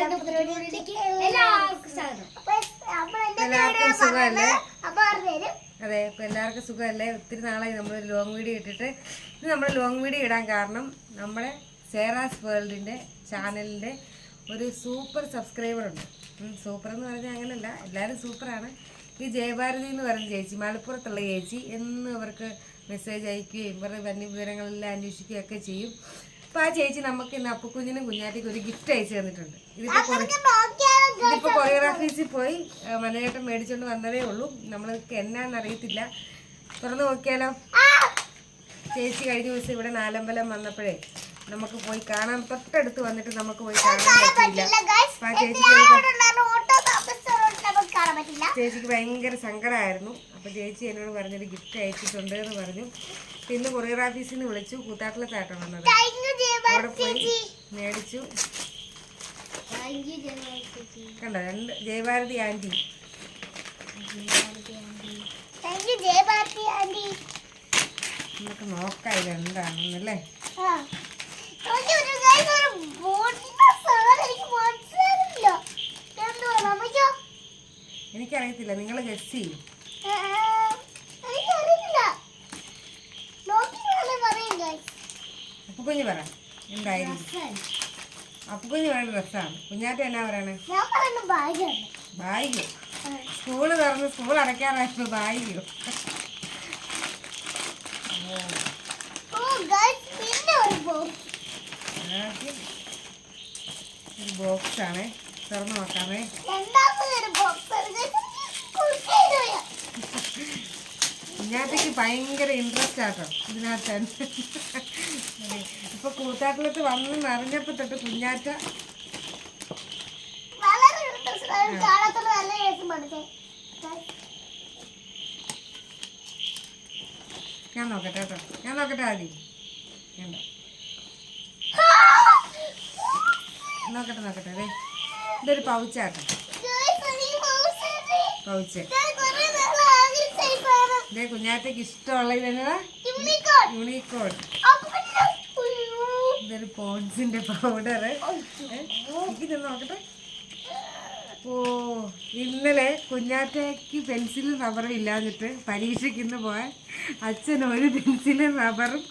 എല്ലാവർക്കും സുഖമല്ലേ? അതെ, ഇപ്പൊ എല്ലാവർക്കും സുഖമല്ലേ? ഒത്തിരി നാളായി നമ്മൾ ലോങ് വീഡിയോ ഇട്ടിട്ട്. ഇത് നമ്മൾ ലോങ് വീഡിയോ ഇടാൻ കാരണം നമ്മുടെ സേറാസ് വേൾഡിന്റെ ചാനലിന്റെ ഒരു സൂപ്പർ സബ്സ്ക്രൈബർ ഉണ്ട്. സൂപ്പർ എന്ന് പറഞ്ഞാൽ അങ്ങനെയല്ല, എല്ലാവരും സൂപ്പറാണ്. ഈ ജയഭാരതി എന്ന് പറഞ്ഞ ചേച്ചി, മലപ്പുറത്തുള്ള ചേച്ചി, എന്ന് അവർക്ക് മെസ്സേജ് അയക്കുകയും ഇവരുടെ വന്യവിവരങ്ങളെല്ലാം അന്വേഷിക്കുകയൊക്കെ ചെയ്യും. അപ്പോൾ ആ ചേച്ചി നമുക്ക് ഇന്ന് അപ്പുക്കുഞ്ഞിനും കുഞ്ഞാറ്റയ്ക്ക് ഒരു ഗിഫ്റ്റ് അയച്ചു തന്നിട്ടുണ്ട്. ഇതിപ്പോൾ കൊറിയർ ഓഫീസിൽ പോയി മനേട്ടൻ മേടിച്ചുകൊണ്ട് വന്നതേ ഉള്ളൂ. നമ്മൾക്ക് എന്നാന്ന് അറിയത്തില്ല. തുറന്നു നോക്കിയാലോ? ചേച്ചി കഴിഞ്ഞ ദിവസം ഇവിടെ നാലമ്പലം വന്നപ്പോഴേ നമുക്ക് പോയി കാണാൻ, തൊട്ടടുത്ത് വന്നിട്ട് നമുക്ക് പോയി കാണാൻ പറ്റില്ല. അപ്പം ആ ചേച്ചിക്ക് ഭയങ്കര സങ്കടമായിരുന്നു. അപ്പം ചേച്ചി എന്നോട് പറഞ്ഞൊരു ഗിഫ്റ്റ് അയച്ചിട്ടുണ്ട് എന്ന് പറഞ്ഞു. പിന്നെ കൊറിയർ ഓഫീസിൽ നിന്ന് വിളിച്ചു. കൂത്താട്ടിലത്താട്ടോ വന്നത്. അവിടെ പോയി മേടിച്ചു. കണ്ടോ, രണ്ട് ജയഭാരതി ആന്റി. നമുക്ക് നോക്കാം ഇത് എന്താണെന്നല്ലേ. എനിക്കറിയത്തില്ല, നിങ്ങൾ ഗസ് ചെയ്യും. അപ്പുകുഞ്ഞ് പറ എന്തായിരിക്കും. അപ്പുകുഞ്ഞ് പറയുന്ന ഡ്രസ്സാണ്. കുഞ്ഞാറ്റ എന്നാ പറയണേ? ബാഗോ? സ്കൂള് തുറന്ന് സ്കൂൾ അടയ്ക്കാറായപ്പോ ബാഗോ? ഒരു ബോക്സ് ആണ്, തുറന്നു നോക്കാമേ. കുഞ്ഞാറ്റയ്ക്ക് ഭയങ്കര ഇൻട്രസ്റ്റ് ആട്ടോ ഇതിനകത്ത്. ഇപ്പൊ കൂത്താട്ടിലത്ത് വന്നെന്ന് അറിഞ്ഞപ്പോ തൊട്ട് കുഞ്ഞാറ്റ ഞാൻ നോക്കട്ടെ കേട്ടോ, ഞാൻ നോക്കട്ടെ ആദ്യം. നോക്കട്ടെ അതെ, ഇതൊരു പൗച്ചാട്ടോ. പൗച്ച് ഇതേ കുഞ്ഞാറ്റയ്ക്ക് ഇഷ്ടമുള്ള ഇതെന്നതാ? യൂണിക്കോൺ. ഇതൊരു പോൺസിന്റെ പൗഡർ. എനിക്ക് നോക്കട്ടെ. ഓ, ഇന്നലെ കുഞ്ഞാറ്റയ്ക്ക് പെൻസിലും റബ്ബറും ഇല്ലാഞ്ഞിട്ട് പരീക്ഷയ്ക്ക് പോയാൽ അച്ഛൻ ഒരു പെൻസിലും റബ്ബറും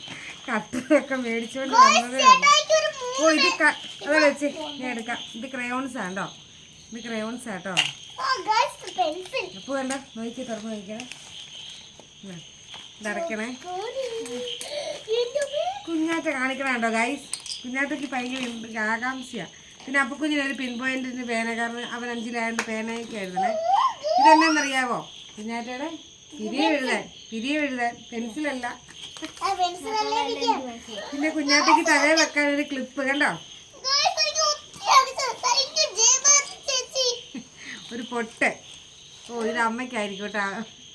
കട്ടറൊക്കെ മേടിച്ചോണ്ട് വന്നതേ ഉള്ളൂ. ഓ, ഇത് അതെ വെച്ച് ഞാൻ എടുക്കാം. ഇത് ക്രയോൺസ് ആണോ? ഇത് ക്രയോൺസ് ആട്ടോ. അപ്പൊ വേണ്ട, നോക്കി തുറന്ന് നോക്കണേ. ഇതടക്കണേ. കുഞ്ഞാറ്റ കാണിക്കണോ ഗൈസ്? കുഞ്ഞാറ്റയ്ക്ക് ഭയങ്കര ആകാംക്ഷയാ. പിന്നെ അപ്പുക്കുഞ്ഞിനൊരു പിൻ പോയിന്റിന് പേന, കാരണം അവൻ 5ലായതുകൊണ്ട് പേനയൊക്കെ എഴുതണേ. ഇതെന്നാന്നറിയാവോ? കുഞ്ഞാറ്റയുടെ പിരിയെഴുതാൻ പെൻസിലല്ല. പിന്നെ കുഞ്ഞാറ്റയ്ക്ക് തലയിൽ വെക്കാൻ ഒരു ക്ലിപ്പ് കണ്ടോ, ഒരു പൊട്ട്. ഓ, ഇത് അമ്മയ്ക്കായിരിക്കും കേട്ടോ.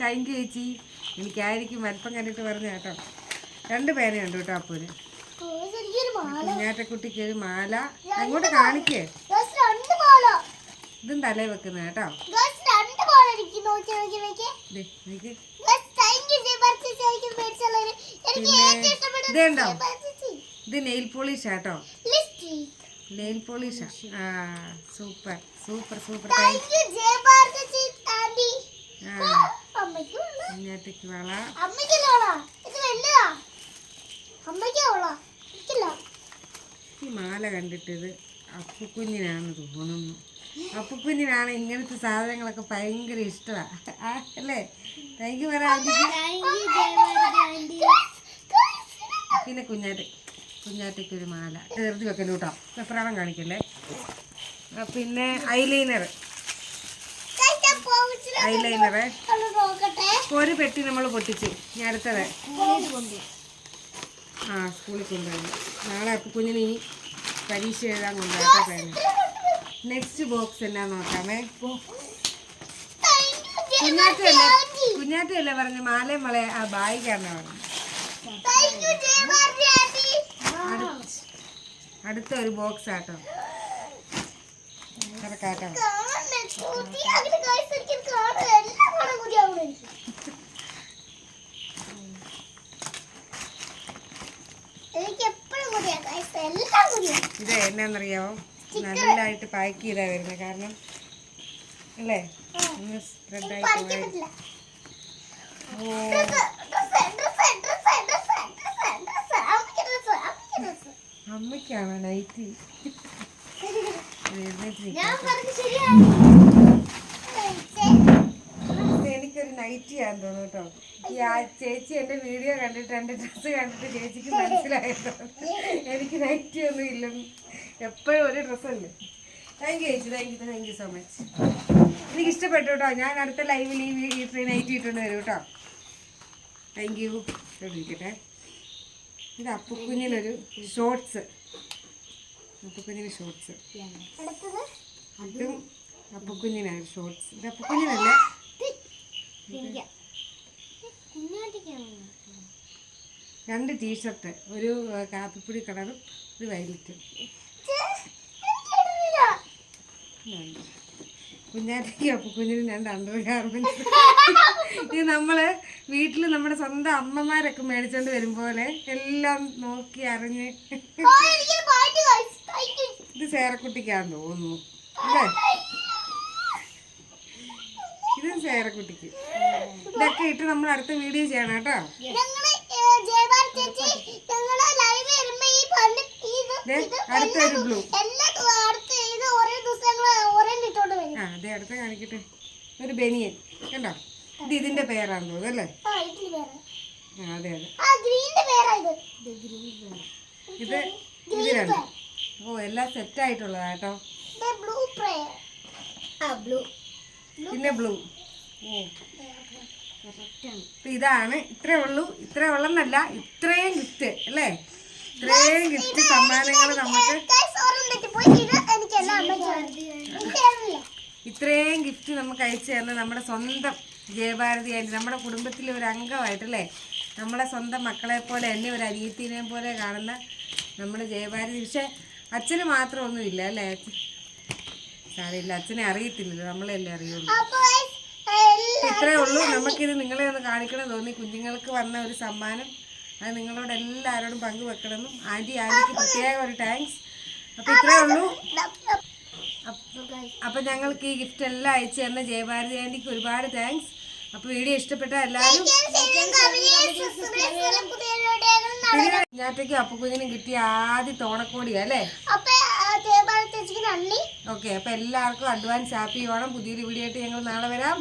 താങ്ക് യു ചേച്ചി. എനിക്കായിരിക്കും, വലിപ്പം കണ്ടിട്ട് പറഞ്ഞു കേട്ടോ. 2 പേനയുണ്ട് കേട്ടോ അപ്പൂന്. കുഞ്ഞാറ്റക്കുട്ടിക്ക് ഒരു മാല. അങ്ങോട്ട് കാണിക്കേ. ഇതും തലയിൽ വെക്കുന്ന കേട്ടോ. ഇതുണ്ടോ? ഇത് നെയിൽ പോളിഷ് ആട്ടോ. നെയിൽ പോളിഷാ. ആ, സൂപ്പർ സൂപ്പർ സൂപ്പർ. കുഞ്ഞാറ്റയ്ക്ക് വള. ഈ മാല കണ്ടിട്ടത് അപ്പുക്കുഞ്ഞിനാണ് തോന്നുന്നു. അപ്പുക്കുഞ്ഞിനാണ് ഇങ്ങനത്തെ സാധനങ്ങളൊക്കെ ഭയങ്കര ഇഷ്ടമാണ് അല്ലേ? താങ്ക് യു പറയാ. പിന്നെ കുഞ്ഞാറ്റയ്ക്കൊരു മാല. എഴുതി വെക്കല്ലോ കേട്ടോ, വെപ്രാളം കാണിക്കല്ലേ. പിന്നെ ഐലൈനർ. ഒരു പെട്ടി നമ്മൾ പൊട്ടിച്ചു. ഞാൻ അടുത്തത് സ്കൂളിൽ കൊണ്ടുപോയി. നാളെ അപ്പുക്കുഞ്ഞിന് ഈ പരീക്ഷ എഴുതാൻ കൊണ്ടുപോയി. നെക്സ്റ്റ് ബോക്സ് എന്നാ നോക്കാമേ. കുഞ്ഞാറ്റയല്ലേ പറഞ്ഞു മാലയും വള ആ ബായിക്കാരനാ പറഞ്ഞു. അടുത്ത ഒരു ബോക്സ് ആട്ടോ. കിടക്കാട്ടോ. ഇത് എന്നാന്നറിയാവോ? നല്ലതായിട്ട് പാക്ക് ചെയ്താ വരുന്നത്. കാരണം അല്ലേ ഒന്ന് സ്പ്രെഡായി പോയാൽ. അമ്മയ്ക്കാണോ നൈറ്റി? എനിക്കൊരു നൈറ്റിയാന്ന് തോന്നുന്നു കേട്ടോ. ഈ ചേച്ചി എൻ്റെ വീഡിയോ കണ്ടിട്ട് എൻ്റെ ഡ്രസ്സ് കണ്ടിട്ട് ചേച്ചിക്ക് മനസ്സിലായിട്ടോ എനിക്ക് നൈറ്റി ഒന്നും ഇല്ലെന്ന്. എപ്പോഴും ഒരു ഡ്രസ്സല്ലേ. താങ്ക് യു ചേച്ചി, താങ്ക് യു സോ മച്ച്. എനിക്ക് ഇഷ്ടപ്പെട്ടു കേട്ടോ. ഞാൻ അടുത്ത ലൈവിൽ ഈ നൈറ്റി ഇട്ടുകൊണ്ട് വരും കേട്ടോ. Thank you. ഇരിക്കട്ടെ. ഇത് അപ്പുക്കുഞ്ഞിനൊരു ഷോർട്സ്. അപ്പുക്കുഞ്ഞിന് ഷോർട്സ്. അതും അപ്പുക്കുഞ്ഞിനാണ് ഷോർട്സ്. ഇത് അപ്പുക്കുഞ്ഞിനല്ലേ? രണ്ട് ടീഷർട്ട്, ഒരു കാപ്പിപ്പൊടി കളറും ഒരു വയലറ്റും. കുഞ്ഞാറ്റയ്ക്ക് അപ്പുക്കുഞ്ഞിനും രണ്ട് അണ്ടർ ഗാർമെന്റ്സ്. ഇത് നമ്മള് വീട്ടില് നമ്മുടെ സ്വന്തം അമ്മമാരൊക്കെ മേടിച്ചോണ്ട് വരും പോലെ എല്ലാം നോക്കി അറിഞ്ഞ്. ഇത് സേറക്കുട്ടിക്കാന്ന് തോന്നുന്നു അല്ലേ? ഇത് സേറക്കുട്ടിക്ക്. ഇതൊക്കെ ഇട്ട് നമ്മൾ അടുത്ത വീഡിയോ ചെയ്യണം കേട്ടോ. അടുത്തൊരു ബ്ലൂ. അതെ അടുത്ത കാണിക്കട്ടെ. ഒരു ബനിയൻ കണ്ടോ? ഇത് ഇതിന്റെ പേരാണെന്ന് തോന്നുന്നു അല്ലേ? അതെ അതെ. ഇത് ഇതിലാണ്. ഓ എല്ലാം സെറ്റ് ആയിട്ടുള്ളതാ കേട്ടോ. പിന്നെ ബ്ലൂ. ഓ ഇതാണ്. ഇത്രേ ഉള്ളെന്നല്ല, ഇത്രയും ഗിഫ്റ്റ് അല്ലേ? ഇത്രയും ഗിഫ്റ്റ് സമ്മാനങ്ങൾ നമുക്ക്, ഇത്രയും ഗിഫ്റ്റ് നമുക്ക് അയച്ചു തരുന്നത് നമ്മുടെ സ്വന്തം ജയഭാരതി ആൻറ്റി, നമ്മുടെ കുടുംബത്തിലെ ഒരു അംഗമായിട്ടല്ലേ, നമ്മളെ സ്വന്തം മക്കളെ പോലെ എന്നെ ഒരു അനിയത്തിനെ പോലെ കാണുന്ന നമ്മുടെ ജയഭാരതി. പക്ഷെ അച്ഛന് മാത്രമൊന്നുമില്ല അല്ലേ? സാരമില്ല, അച്ഛനെ അറിയത്തില്ലല്ലോ, നമ്മളെല്ലാം അറിയുള്ളൂ. ഇത്രേ ഉള്ളൂ. നമുക്കിത് നിങ്ങളെ ഒന്ന് കാണിക്കണം തോന്നി. കുഞ്ഞുങ്ങൾക്ക് വന്ന ഒരു സമ്മാനം, അത് നിങ്ങളോട് എല്ലാവരോടും പങ്കുവെക്കണമെന്നും ആൻറ്റിക്ക് പ്രത്യേകം ഒരു താങ്ക്സ്. അപ്പം ഇത്രേ ഉള്ളൂ. അപ്പം ഞങ്ങൾക്ക് ഈ ഗിഫ്റ്റ് എല്ലാം അയച്ചു തരുന്ന ജയഭാരതി ആൻറ്റിക്ക് ഒരുപാട് താങ്ക്സ്. അപ്പോൾ വീഡിയോ ഇഷ്ടപ്പെട്ട എല്ലാവരും, ഞാറ്റയ്ക്കും അപ്പുക്കുഞ്ഞിനും കിട്ടിയ ആദ്യത്തെ ഓണക്കോടിയാ അല്ലേ? ഓക്കെ, അപ്പം എല്ലാവർക്കും അഡ്വാൻസ് ഹാപ്പി ഓണം. പുതിയൊരു വീഡിയോ ആയിട്ട് ഞങ്ങൾ നാളെ വരാം.